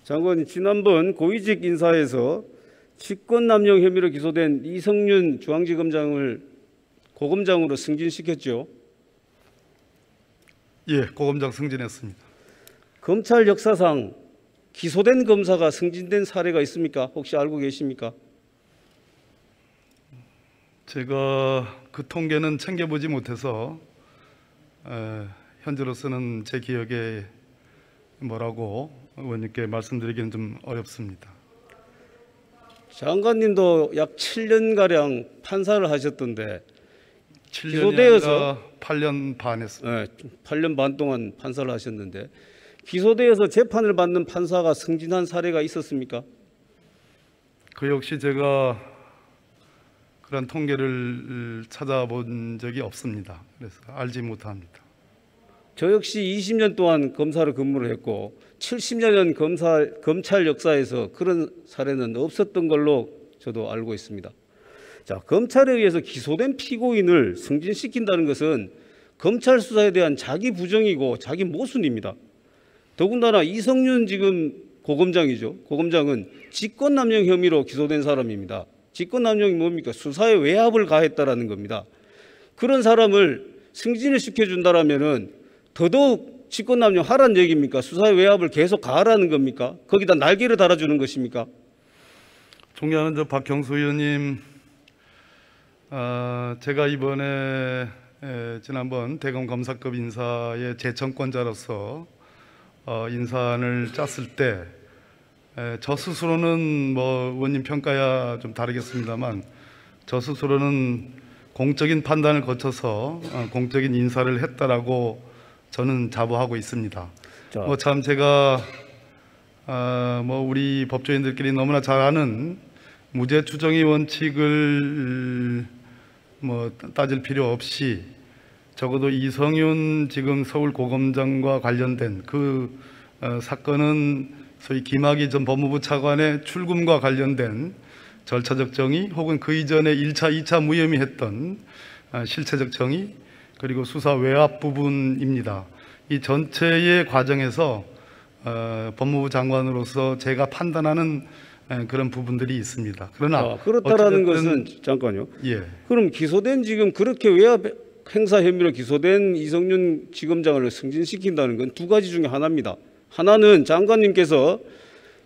장관님, 지난번 고위직 인사에서 직권남용 혐의로 기소된 이성윤 중앙지검장을 고검장으로 승진시켰죠. 예, 고검장 승진했습니다. 검찰 역사상 기소된 검사가 승진된 사례가 있습니까? 혹시 알고 계십니까? 제가 그 통계는 챙겨보지 못해서 현재로서는 제 기억에 뭐라고 의원님께 말씀드리기는 좀 어렵습니다. 장관님도 약 7년가량 판사를 하셨던데 7년이 기소되어서 아니라 8년 반 했습니다. 8년 반 동안 판사를 하셨는데 기소되어서 재판을 받는 판사가 승진한 사례가 있었습니까? 그 역시 제가 그런 통계를 찾아본 적이 없습니다. 그래서 알지 못합니다. 저 역시 20년 동안 검사로 근무를 했고 70년 검찰 역사에서 그런 사례는 없었던 걸로 저도 알고 있습니다. 자, 검찰에 의해서 기소된 피고인을 승진시킨다는 것은 검찰 수사에 대한 자기 부정이고 자기 모순입니다. 더군다나 이성윤 지금 고검장이죠. 고검장은 직권남용 혐의로 기소된 사람입니다. 직권남용이 뭡니까? 수사에 외압을 가했다라는 겁니다. 그런 사람을 승진을 시켜준다라면은 더더욱 직권남용 하라는 얘기입니까? 수사의 외압을 계속 가하라는 겁니까? 거기다 날개를 달아주는 것입니까? 존경하는 박경수 의원님, 제가 이번에 지난번 대검 검사급 인사의 재청권자로서 인사안을 짰을 때 저 스스로는 뭐 의원님 평가야 좀 다르겠습니다만 저 스스로는 공적인 판단을 거쳐서 공적인 인사를 했다라고 저는 자부하고 있습니다. 뭐 참 제가 뭐 우리 법조인들끼리 너무나 잘 아는 무죄 추정의 원칙을 뭐 따질 필요 없이 적어도 이성윤 지금 서울고검장과 관련된 그 사건은 소위 김학의 전 법무부 차관의 출금과 관련된 절차적 정의 혹은 그 이전에 1차, 2차 무혐의 했던 실체적 정의 그리고 수사 외압 부분입니다. 이 전체의 과정에서 법무부 장관으로서 제가 판단하는 그런 부분들이 있습니다. 그러나 그렇다라는 것은 잠깐요. 예. 그럼 기소된 지금 그렇게 외압 행사 혐의로 기소된 이성윤 지검장을 승진시킨다는 건 두 가지 중에 하나입니다. 하나는 장관님께서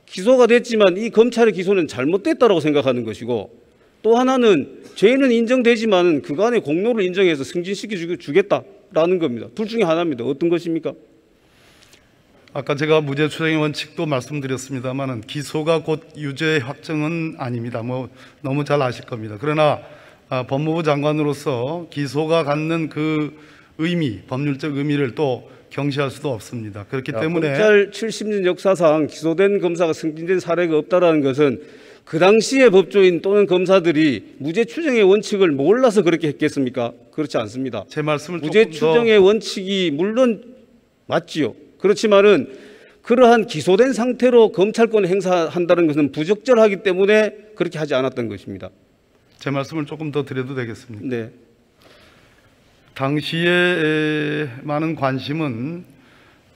기소가 됐지만 이 검찰의 기소는 잘못됐다고 생각하는 것이고 또 하나는 죄는 인정되지만 그간의 공로를 인정해서 승진시켜 주겠다라는 겁니다. 둘 중에 하나입니다. 어떤 것입니까? 아까 제가 무죄 추정의 원칙도 말씀드렸습니다만 기소가 곧 유죄 확정은 아닙니다. 뭐 너무 잘 아실 겁니다. 그러나 법무부 장관으로서 기소가 갖는 그 의미, 법률적 의미를 또 경시할 수도 없습니다. 그렇기 때문에 검찰 70년 역사상 기소된 검사가 승진된 사례가 없다라는 것은 그 당시의 법조인 또는 검사들이 무죄 추정의 원칙을 몰라서 그렇게 했겠습니까? 그렇지 않습니다. 제 말씀을 무죄 추정의 원칙이 물론 맞지요. 그렇지만은 그러한 기소된 상태로 검찰권을 행사한다는 것은 부적절하기 때문에 그렇게 하지 않았던 것입니다. 제 말씀을 조금 더 드려도 되겠습니까? 네. 당시에 많은 관심은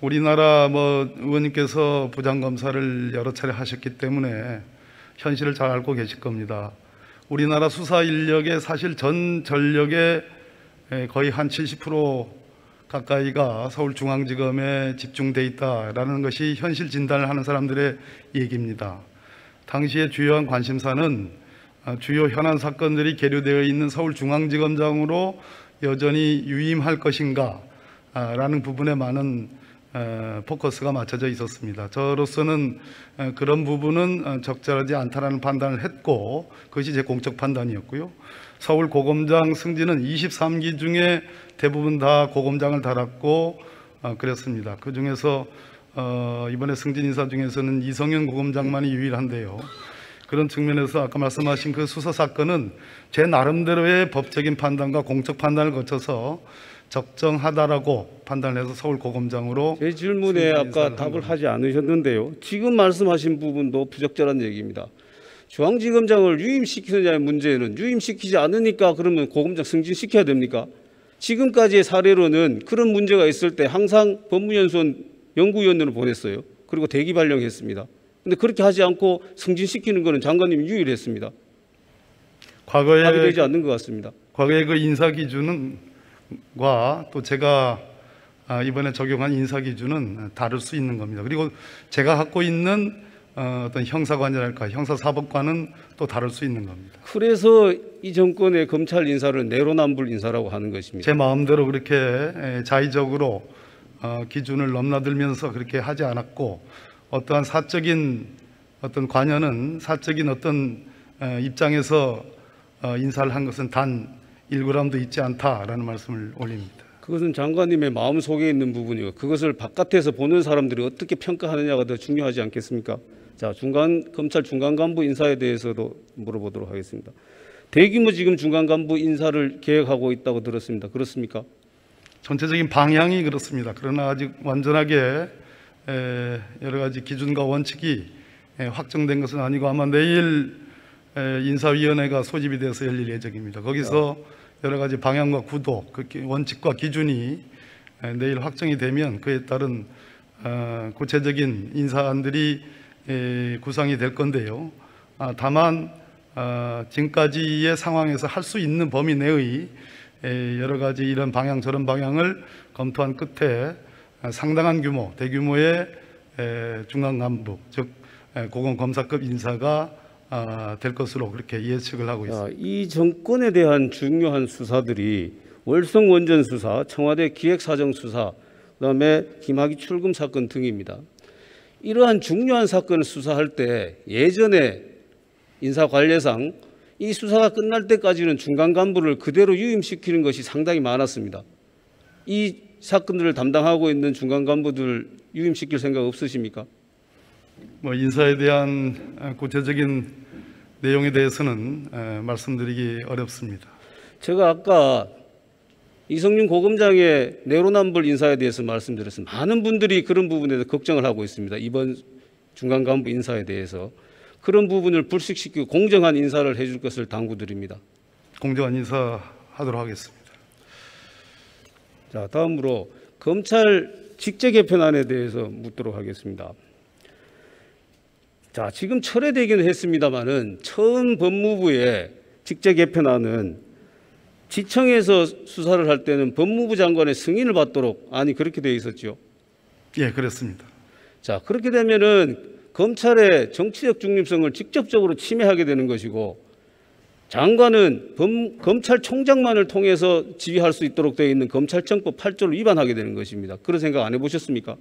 우리나라 뭐 의원님께서 부장검사를 여러 차례 하셨기 때문에 현실을 잘 알고 계실 겁니다. 우리나라 수사 인력의 사실 전 전력의 거의 한 70% 가까이가 서울중앙지검에 집중돼 있다라는 것이 현실 진단을 하는 사람들의 얘기입니다. 당시의 주요한 관심사는 주요 현안 사건들이 계류되어 있는 서울중앙지검장으로 여전히 유임할 것인가 라는 부분에 많은 포커스가 맞춰져 있었습니다. 저로서는 그런 부분은 적절하지 않다라는 판단을 했고 그것이 제 공적 판단이었고요. 서울 고검장 승진은 23기 중에 대부분 다 고검장을 달았고 그랬습니다. 그 중에서 이번에 승진 인사 중에서는 이성윤 고검장만이 유일한데요. 그런 측면에서 아까 말씀하신 그 수사 사건은 제 나름대로의 법적인 판단과 공적 판단을 거쳐서 적정하다라고 판단을 해서 서울고검장으로 제 질문에 아까 답을 하지 않으셨는데요. 지금 말씀하신 부분도 부적절한 얘기입니다. 중앙지검장을 유임시키느냐의 문제는 유임시키지 않으니까 그러면 고검장 승진시켜야 됩니까? 지금까지의 사례로는 그런 문제가 있을 때 항상 법무연수원 연구위원회로 보냈어요. 그리고 대기 발령했습니다. 근데 그렇게 하지 않고 승진시키는 것은 장관님이 유일했습니다. 과거에 합의되지 않는 것 같습니다. 과거의 그 인사 기준과 또 제가 이번에 적용한 인사 기준은 다를 수 있는 겁니다. 그리고 제가 갖고 있는 어떤 형사관이랄까 형사사법관은 또 다를 수 있는 겁니다. 그래서 이 정권의 검찰 인사를 내로남불 인사라고 하는 것입니다. 제 마음대로 그렇게 자의적으로 기준을 넘나들면서 그렇게 하지 않았고, 어떠한 사적인 어떤 관여는 사적인 어떤 입장에서 인사를 한 것은 단 1g도 있지 않다라는 말씀을 올립니다. 그것은 장관님의 마음 속에 있는 부분이고, 그것을 바깥에서 보는 사람들이 어떻게 평가하느냐가 더 중요하지 않겠습니까? 자, 검찰 중간 간부 인사에 대해서도 물어보도록 하겠습니다. 대규모 지금 중간 간부 인사를 계획하고 있다고 들었습니다. 그렇습니까? 전체적인 방향이 그렇습니다. 그러나 아직 완전하게 여러 가지 기준과 원칙이 확정된 것은 아니고, 아마 내일 인사위원회가 소집이 돼서 열릴 예정입니다. 거기서 여러 가지 방향과 구도, 그 원칙과 기준이 내일 확정이 되면 그에 따른 구체적인 인사안들이 구상이 될 건데요. 다만 지금까지의 상황에서 할 수 있는 범위 내의 여러 가지 이런 방향 저런 방향을 검토한 끝에 상당한 규모, 대규모의 중간 간부, 즉 고검검사급 인사가 될 것으로 그렇게 예측을 하고 있습니다. 이 정권에 대한 중요한 수사들이 월성 원전 수사, 청와대 기획사정 수사, 그다음에 김학의 출금 사건 등입니다. 이러한 중요한 사건을 수사할 때 예전에 인사관례상 이 수사가 끝날 때까지는 중간 간부를 그대로 유임시키는 것이 상당히 많았습니다. 이 사건들을 담당하고 있는 중간 간부들 유임시킬 생각 없으십니까? 인사에 대한 구체적인 내용에 대해서는 말씀드리기 어렵습니다. 제가 아까 이성윤 고검장의 내로남불 인사에 대해서 말씀드렸습니다. 많은 분들이 그런 부분에 대해서 걱정을 하고 있습니다. 이번 중간 간부 인사에 대해서 그런 부분을 불식시키고 공정한 인사를 해줄 것을 당부드립니다. 공정한 인사 하도록 하겠습니다. 자, 다음으로 검찰 직제 개편안에 대해서 묻도록 하겠습니다. 자, 지금 철회되기는 했습니다만은 처음 법무부의 직제 개편안은 지청에서 수사를 할 때는 법무부 장관의 승인을 받도록 안이 그렇게 되어 있었죠. 예, 그렇습니다. 자, 그렇게 되면은 검찰의 정치적 중립성을 직접적으로 침해하게 되는 것이고, 장관은 검찰총장만을 통해서 지휘할 수 있도록 되어 있는 검찰청법 8조를 위반하게 되는 것입니다. 그런 생각 안 해보셨습니까?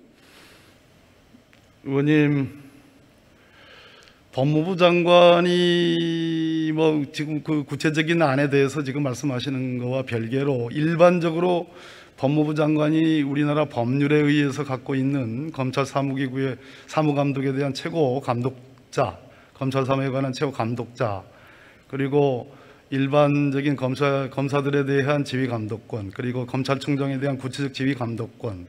의원님, 법무부 장관이 지금 그 구체적인 안에 대해서 지금 말씀하시는 거와 별개로 일반적으로 법무부 장관이 우리나라 법률에 의해서 갖고 있는 검찰 사무기구의 사무감독에 대한 최고 감독자, 검찰 사무에 관한 최고 감독자, 그리고 일반적인 검사들에 대한 지휘 감독권, 그리고 검찰총장에 대한 구체적 지휘 감독권,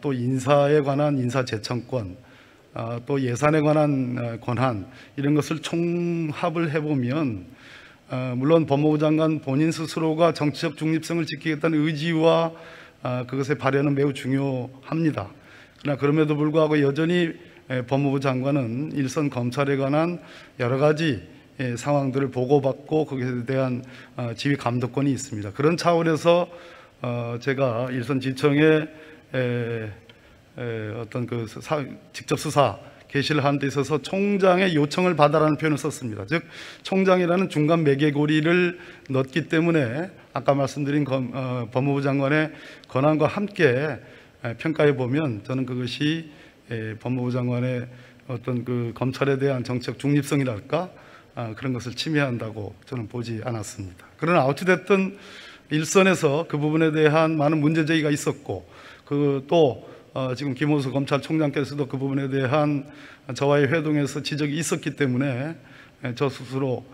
또 인사에 관한 인사 제청권, 또 예산에 관한 권한, 이런 것을 총합을 해보면 물론 법무부 장관 본인 스스로가 정치적 중립성을 지키겠다는 의지와 그것의 발현은 매우 중요합니다. 그러나 그럼에도 불구하고 여전히 법무부 장관은 일선 검찰에 관한 여러 가지 상황들을 보고받고 거기에 대한 지휘 감독권이 있습니다. 그런 차원에서 제가 일선 지청에 어떤 그 직접 수사 개시를 하는 데 있어서 총장의 요청을 받아라는 표현을 썼습니다. 즉 총장이라는 중간 매개고리를 넣었기 때문에 아까 말씀드린 법무부 장관의 권한과 함께 평가해 보면 저는 그것이 법무부 장관의 어떤 그 검찰에 대한 정치적 중립성이랄까 그런 것을 침해한다고 저는 보지 않았습니다. 그러나 어찌됐든 일선에서 그 부분에 대한 많은 문제 제기가 있었고, 또 지금 김호수 검찰총장께서도 그 부분에 대한 저와의 회동에서 지적이 있었기 때문에 저 스스로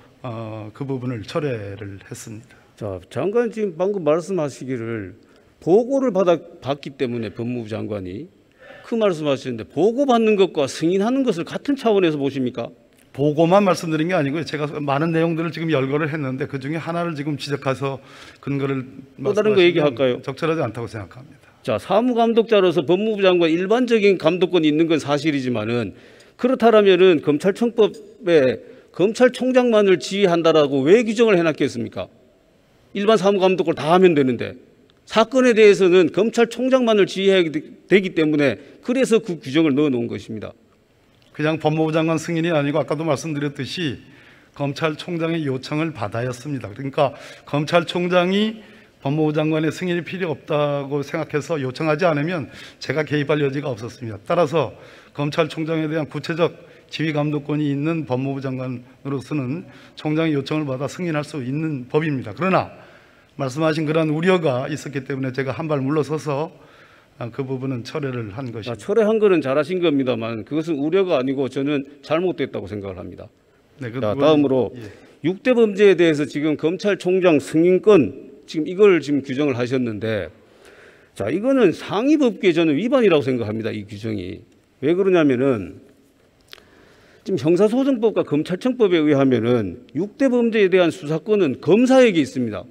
그 부분을 철회를 했습니다. 자, 장관 지금 방금 말씀하시기를 보고를 받기 때문에 법무부 장관이 그 말씀하시는데, 보고받는 것과 승인하는 것을 같은 차원에서 보십니까? 보고만 말씀드린 게 아니고요. 제가 많은 내용들을 지금 열거를 했는데 그 중에 하나를 지금 지적해서 근거를 또 다른 거 얘기할까요? 적절하지 않다고 생각합니다. 자, 사무감독자로서 법무부 장관 일반적인 감독권이 있는 건 사실이지만은 그렇다면은 검찰청법에 검찰총장만을 지휘한다라고 왜 규정을 해놨겠습니까? 일반 사무감독을 다 하면 되는데 사건에 대해서는 검찰총장만을 지휘해야 되기 때문에 그래서 그 규정을 넣어놓은 것입니다. 그냥 법무부 장관 승인이 아니고 아까도 말씀드렸듯이 검찰총장의 요청을 받아였습니다. 그러니까 검찰총장이 법무부 장관의 승인이 필요 없다고 생각해서 요청하지 않으면 제가 개입할 여지가 없었습니다. 따라서 검찰총장에 대한 구체적 지휘 감독권이 있는 법무부 장관으로서는 총장의 요청을 받아 승인할 수 있는 법입니다. 그러나 말씀하신 그런 우려가 있었기 때문에 제가 한 발 물러서서 그 부분은 철회를 한 것입니다. 철회한 거는 잘하신 겁니다만 그것은 우려가 아니고 저는 잘못됐다고 생각을 합니다. 네, 자, 다음으로 6대 범죄에 대해서 지금 검찰총장 승인권 지금 이걸 지금 규정을 하셨는데, 자, 이거는 상위법규에 저는 위반이라고 생각합니다. 이 규정이 왜 그러냐면은 지금 형사소송법과 검찰청법에 의하면은 6대 범죄에 대한 수사권은 검사에게 있습니다.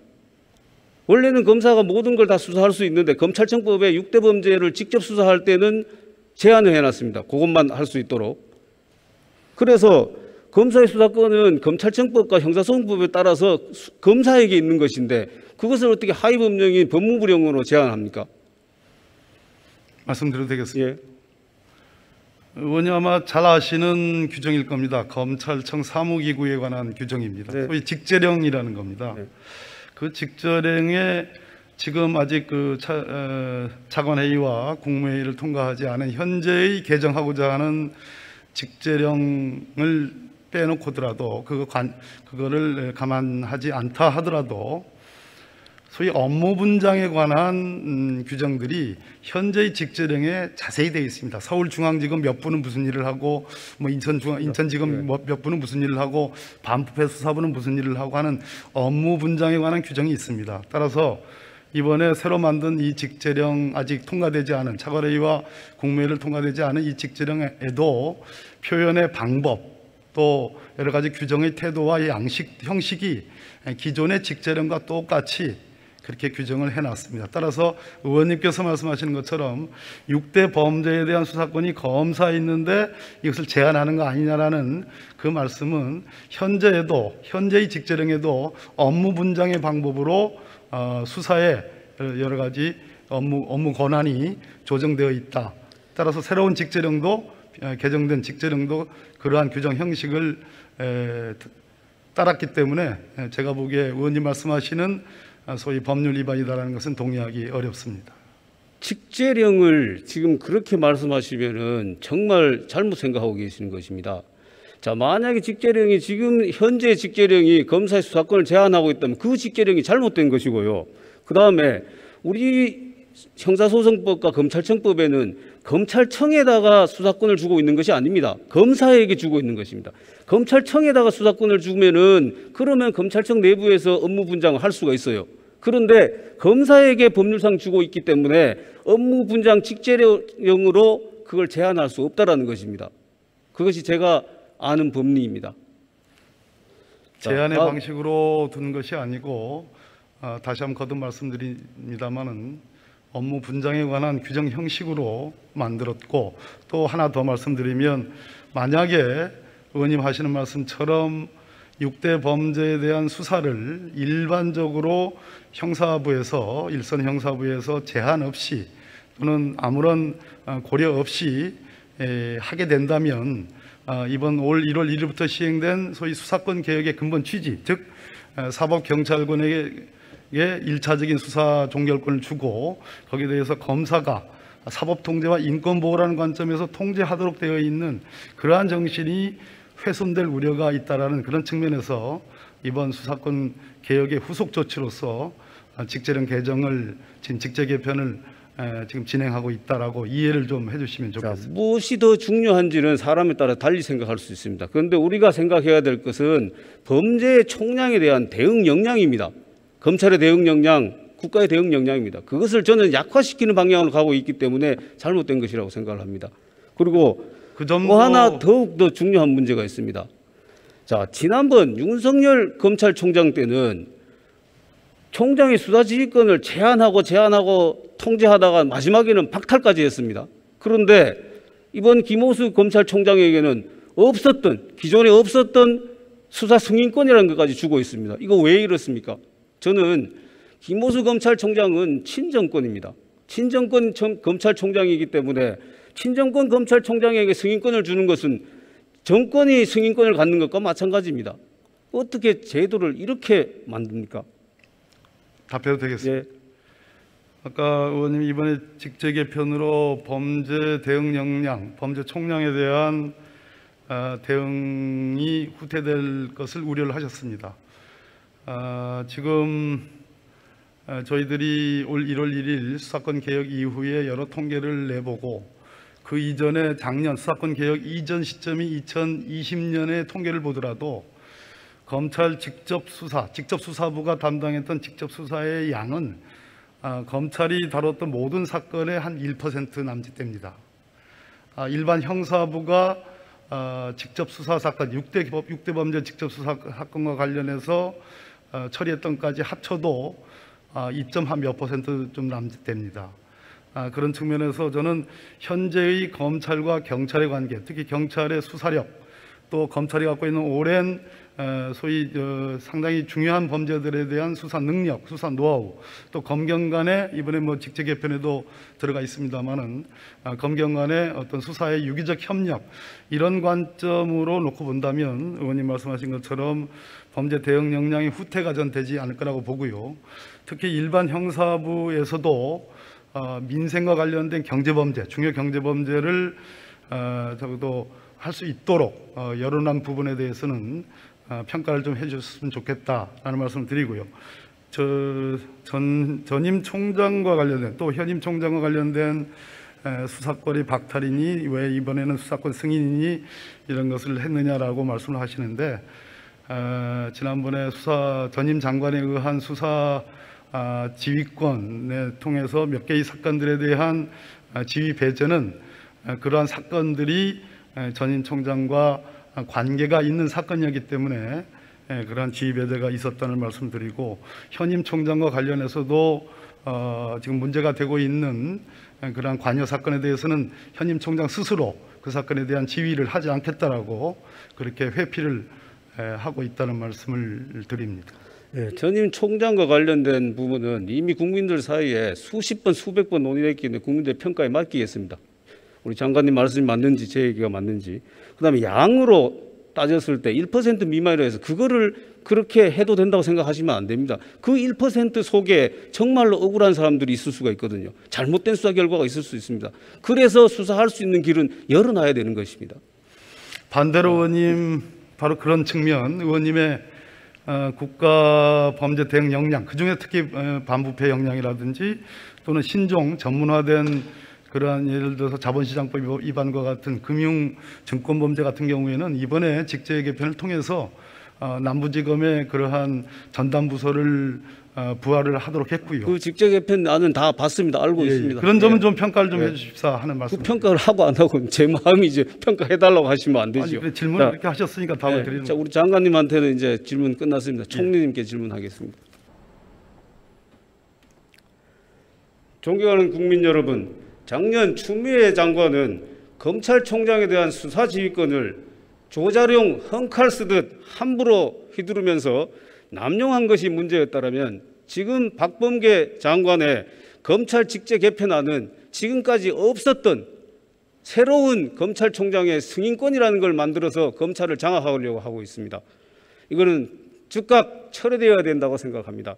원래는 검사가 모든 걸 다 수사할 수 있는데 검찰청법에 6대 범죄를 직접 수사할 때는 제한을 해놨습니다. 그것만 할 수 있도록. 그래서 검사의 수사권은 검찰청법과 형사소송법에 따라서 검사에게 있는 것인데 그것을 어떻게 하위법령인 법무부령으로 제한합니까? 말씀드려도 되겠습니다. 예. 의원님 아마 잘 아시는 규정일 겁니다. 검찰청 사무기구에 관한 규정입니다. 네. 소위 직제령이라는 겁니다. 네. 그 직제령에 지금 아직 그 차관회의와 국무회의를 통과하지 않은 현재의 개정하고자 하는 직제령을 빼놓고더라도 그거를 감안하지 않다 하더라도 소위 업무 분장에 관한 규정들이 현재의 직제령에 자세히 되어 있습니다. 서울중앙지검 몇 분은 무슨 일을 하고, 뭐 인천지검 몇 분은 무슨 일을 하고, 반부패 수사부는 무슨 일을 하고 하는 업무 분장에 관한 규정이 있습니다. 따라서 이번에 새로 만든 이 직제령 아직 통과되지 않은 차관회의와 국무회의를 통과되지 않은 이 직제령에도 표현의 방법 또 여러 가지 규정의 태도와 형식이 기존의 직제령과 똑같이 그렇게 규정을 해놨습니다. 따라서 의원님께서 말씀하시는 것처럼 6대 범죄에 대한 수사권이 검사에 있는데 이것을 제한하는 거 아니냐라는 그 말씀은 현재의 직제령에도 업무 분장의 방법으로 수사에 여러 가지 업무 권한이 조정되어 있다. 따라서 새로운 직제령도 개정된 직제령도 그러한 규정 형식을 따랐기 때문에 제가 보기에 의원님 말씀하시는 소위 법률 위반이다라는 것은 동의하기 어렵습니다. 직제령을 지금 그렇게 말씀하시면은 정말 잘못 생각하고 계시는 것입니다. 자, 만약에 직제령이 지금 현재 직제령이 검사의 수사권을 제한하고 있다면 그 직제령이 잘못된 것이고요. 그 다음에 우리 형사소송법과 검찰청법에는 검찰청에다가 수사권을 주고 있는 것이 아닙니다. 검사에게 주고 있는 것입니다. 검찰청에다가 수사권을 주면은 그러면 검찰청 내부에서 업무 분장을 할 수가 있어요. 그런데 검사에게 법률상 주고 있기 때문에 업무 분장 직제령으로 그걸 제한할 수 없다라는 것입니다. 그것이 제가 아는 법리입니다. 제한의 방식으로 둔 것이 아니고 다시 한번 거듭 말씀드립니다마는 업무 분장에 관한 규정 형식으로 만들었고, 또 하나 더 말씀드리면 만약에 의원님 하시는 말씀처럼 6대 범죄에 대한 수사를 일반적으로 형사부에서 일선 형사부에서 제한 없이 또는 아무런 고려 없이 하게 된다면 이번 올 1월 1일부터 시행된 소위 수사권 개혁의 근본 취지, 즉 사법경찰권에게 1차적인 수사 종결권을 주고 거기에 대해서 검사가 사법통제와 인권보호라는 관점에서 통제하도록 되어 있는 그러한 정신이 훼손될 우려가 있다는 그런 측면에서 이번 수사권 개혁의 후속 조치로서 직제령 개정을 지금 직제 개편을 지금 진행하고 있다라고 이해를 좀 해주시면 좋겠습니다. 무엇이 더 중요한지는 사람에 따라 달리 생각할 수 있습니다. 그런데 우리가 생각해야 될 것은 범죄의 총량에 대한 대응 역량입니다. 검찰의 대응 역량, 국가의 대응 역량입니다. 그것을 저는 약화시키는 방향으로 가고 있기 때문에 잘못된 것이라고 생각을 합니다. 그리고 또 하나 더욱 더 중요한 문제가 있습니다. 자, 지난번 윤석열 검찰총장 때는 총장의 수사지휘권을 제한하고 통제하다가 마지막에는 박탈까지 했습니다. 그런데 이번 김호수 검찰총장에게는 기존에 없었던 수사 승인권이라는 것까지 주고 있습니다. 이거 왜 이렇습니까? 저는 김호수 검찰총장은 친정권입니다. 친정권 검찰총장이기 때문에 친정권 검찰총장에게 승인권을 주는 것은 정권이 승인권을 갖는 것과 마찬가지입니다. 어떻게 제도를 이렇게 만듭니까? 답해도 되겠습니다. 예. 아까 의원님 이번에 직제 개편으로 범죄 대응 역량, 범죄 총량에 대한 대응이 후퇴될 것을 우려를 하셨습니다. 지금 저희들이 올 1월 1일 수사권 개혁 이후에 여러 통계를 내보고 그 이전에 작년 수사권 개혁 이전 시점이 2020년의 통계를 보더라도 검찰 직접수사부가 담당했던 직접수사의 양은 검찰이 다뤘던 모든 사건의 한 1% 남짓됩니다. 일반 형사부가 직접수사 사건, 6대 범죄 직접수사 사건과 관련해서 처리했던 것까지 합쳐도 2점 몇 퍼센트 좀 남짓됩니다. 그런 측면에서 저는 현재의 검찰과 경찰의 관계, 특히 경찰의 수사력, 또 검찰이 갖고 있는 오랜 소위 상당히 중요한 범죄들에 대한 수사 능력, 수사 노하우, 또 검경 간의 이번에 직제 개편에도 들어가 있습니다만은 검경 간의 어떤 수사의 유기적 협력, 이런 관점으로 놓고 본다면 의원님 말씀하신 것처럼 범죄 대응 역량이 후퇴가 전 되지 않을 거라고 보고요. 특히 일반 형사부에서도 민생과 관련된 경제범죄, 중요 경제범죄를 적어도 할 수 있도록 여론한 부분에 대해서는 평가를 좀 해주셨으면 좋겠다라는 말씀을 드리고요. 전임 총장과 관련된, 또 현임 총장과 관련된 수사권이 박탈이니 왜 이번에는 수사권 승인이니 이런 것을 했느냐라고 말씀을 하시는데, 지난번에 전임 장관에 의한 수사 지휘권에 통해서 몇 개의 사건들에 대한 지휘 배제는 그러한 사건들이 전임 총장과 관계가 있는 사건이었기 때문에 그러한 지휘 배제가 있었다는 말씀드리고, 현임 총장과 관련해서도 지금 문제가 되고 있는 그러한 관여 사건에 대해서는 현임 총장 스스로 그 사건에 대한 지휘를 하지 않겠다라고 그렇게 회피를 하고 있다는 말씀을 드립니다. 네, 전임 총장과 관련된 부분은 이미 국민들 사이에 수십 번, 수백 번 논의됐기 때문에 국민들의 평가에 맡기겠습니다. 우리 장관님 말씀이 맞는지 제 얘기가 맞는지. 그다음에 양으로 따졌을 때 1% 미만이라 해서 그거를 그렇게 해도 된다고 생각하시면 안 됩니다. 그 1% 속에 정말로 억울한 사람들이 있을 수가 있거든요. 잘못된 수사 결과가 있을 수 있습니다. 그래서 수사할 수 있는 길은 열어놔야 되는 것입니다. 반대로 의원님, 바로 그런 측면, 의원님의 국가 범죄 대응 역량, 그중에 특히 반부패 역량이라든지 또는 신종 전문화된 그러한 예를 들어서 자본시장법 위반과 같은 금융 증권 범죄 같은 경우에는 이번에 직제 개편을 통해서 남부지검의 그러한 전담 부서를 부활을 하도록 했고요. 그 직제 개편안은 다 봤습니다. 알고 있습니다. 그런 점은 좀 평가를 좀 해주십사 하는 말씀. 그 평가를 하고 안 하고 제 마음이 이제 평가해달라고 하시면 안 되죠. 아니, 질문을 이렇게 하셨으니까 답을 드리는. 자, 우리 장관님한테는 이제 질문 끝났습니다. 총리님께 질문하겠습니다. 존경하는 국민 여러분, 작년 추미애 장관은 검찰총장에 대한 수사 지휘권을 조자룡 헝칼 쓰듯 함부로 휘두르면서 남용한 것이 문제였다면 지금 박범계 장관의 검찰 직제 개편안은 지금까지 없었던 새로운 검찰총장의 승인권이라는 걸 만들어서 검찰을 장악하려고 하고 있습니다. 이거는 즉각 철회되어야 된다고 생각합니다.